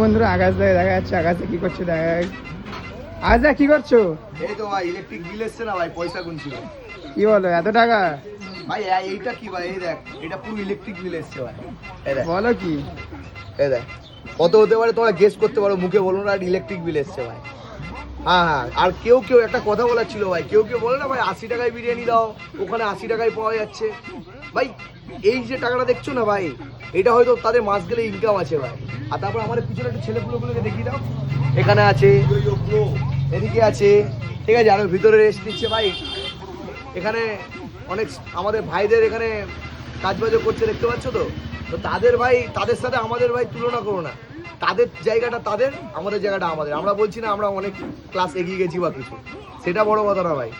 বন্ধুরা আকাশ দেখা যাচ্ছে, আকাশে কি করছে দেখা। আকাশ কি করছো? এই তো ভাই ইলেকট্রিক বিল এসছে না ভাই, পয়সা গুনছি ভাই। কি বলো এত টাকা? ভাই এইটা কি ভাই, এই দেখ এটা পুরো ইলেকট্রিক বিল এসছে ভাই। এই দেখ বলো কি? এই দেখ কত হতে পারে তোমরা গেস করতে পারো, মুখে বলো না, ইলেকট্রিক বিল এসছে ভাই। হ্যাঁ হ্যাঁ, আর কেউ কেউ একটা কথা বলার ছিল ভাই, কেউ কেউ বলে না ভাই 80 টাকায় বিরিয়ানি দাও, ওখানে 80 টাকায় পাওয়া যাচ্ছে। ভাই এই যে টাকাটা দেখছো না ভাই, এটা হয়তো তাদের মাস গেলে ইনকাম আছে ভাই। আর তারপর আমাদের পিছনে একটু ছেলেপুলোগুলোকে দেখিয়ে দাও, এখানে আছে, এদিকে আছে, ঠিক আছে, আরো ভিতরে রেস্ট নিচ্ছে ভাই। এখানে অনেক আমাদের ভাইদের এখানে কাজবাজও করছে, দেখতে পাচ্ছ তো। তো তাদের ভাই, তাদের সাথে আমাদের ভাই তুলনা করো না। তাদের জায়গাটা তাদের, আমাদের জায়গাটা আমাদের। আমরা বলছি না আমরা অনেক ক্লাস এগিয়ে গেছি বা কিছু, সেটা বড় কথা না ভাই।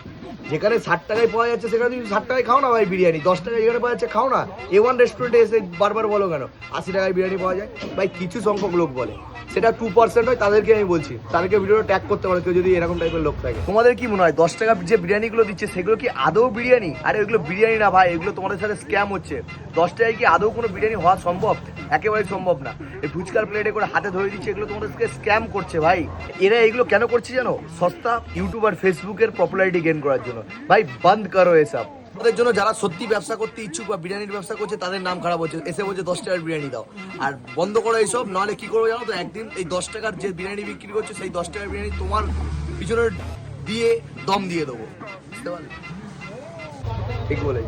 যেখানে 60 টাকায় পাওয়া যাচ্ছে সেখানে তুমি 60 টাকায় খাও না ভাই বিরিয়ানি, 10 টাকায় যেখানে পাওয়া যাচ্ছে খাও না। A1 রেস্টুরেন্টে এসে বারবার বলো কেন 80 টাকায় বিরিয়ানি পাওয়া যায়? ভাই কিছু সংখ্যক লোক বলে, সেটা 2% হয়, তাদেরকে আমি বলছি, তাদেরকে ভিডিওটা ট্যাগ করতে পারে কেউ যদি এরকম টাইপের লোক থাকে। তোমাদের কি মনে হয় 10 টাকা যে বিরিয়ানিগুলো দিচ্ছে সেগুলো কি আদৌ বিরিয়ানি? আরে ওইগুলো বিরিয়ানি না ভাই, এগুলো তোমাদের সাথে স্ক্যাম হচ্ছে। 10 টাকায় কি আদৌ কোনো বিরিয়ানি হওয়া সম্ভব? একেবারেই সম্ভব না। এই ফুচকার প্লেটে করে হাতে ধরে দিচ্ছে, এগুলো তোমাদেরকে স্ক্যাম করছে ভাই। এরা এগুলো কেন করছে জানো? সস্তা ইউটিউব আর ফেসবুকের পপুলারিটি গেইন করার জন্য। ভাই বন্ধ করো এসব। ওদের জন্য যারা সত্যি ব্যবসা করতে ইচ্ছুক বা বিরিয়ানির ব্যবসা করছে তাদের নাম খারাপ হচ্ছে, এসে বলছে 10 টাকার বিরিয়ানি দাও। আর বন্ধ করো এইসব, নাহলে কি করবো জানো তো, একদিন এই 10 টাকার যে বিরিয়ানি বিক্রি করছে সেই 10 টাকার বিরিয়ানি তোমার পিছনে দিয়ে দম দিয়ে দেবো, বুঝতে পারলে? ঠিক বলে।